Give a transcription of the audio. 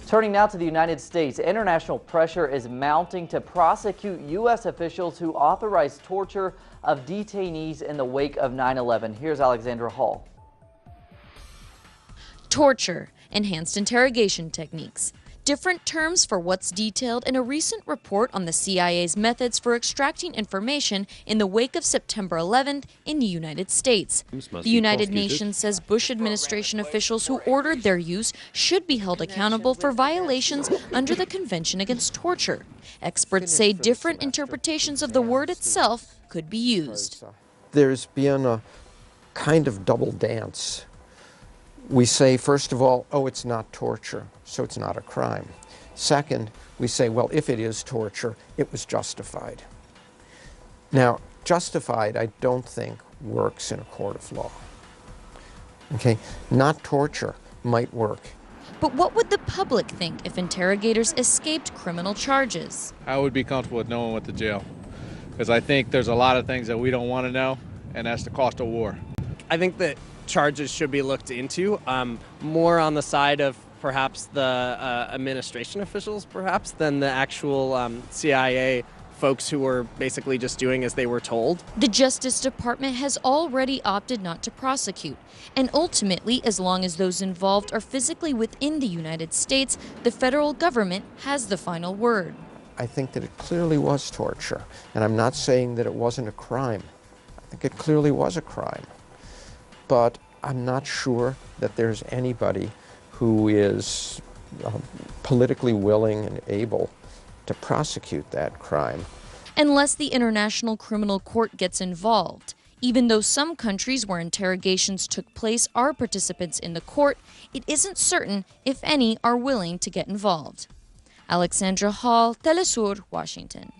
Turning now to the United States, international pressure is mounting to prosecute U.S. officials who authorized torture of detainees in the wake of 9/11. Here's Alexandra Hall. Torture, enhanced interrogation techniques. Different terms for what's detailed in a recent report on the CIA's methods for extracting information in the wake of September 11th in the United States. The United Nations says Bush administration officials who ordered their use should be held accountable for violations under the Convention Against Torture. Experts say different interpretations of the word itself could be used. There's been a kind of double dance. We say, first of all, oh, it's not torture, so it's not a crime. Second, we say, well, if it is torture, it was justified. Now, justified, I don't think works in a court of law. Okay, not torture might work. But what would the public think if interrogators escaped criminal charges? I would be comfortable with knowing what to jail, because I think there's a lot of things that we don't want to know, and that's the cost of war. I think that charges should be looked into, more on the side of perhaps the administration officials, perhaps, than the actual CIA folks who were basically just doing as they were told. The Justice Department has already opted not to prosecute, and ultimately, as long as those involved are physically within the United States, the federal government has the final word. I think that it clearly was torture, and I'm not saying that it wasn't a crime. I think it clearly was a crime. But I'm not sure that there's anybody who is politically willing and able to prosecute that crime. Unless the International Criminal Court gets involved. Even though some countries where interrogations took place are participants in the court, it isn't certain if any are willing to get involved. Alexandra Hall, Telesur, Washington.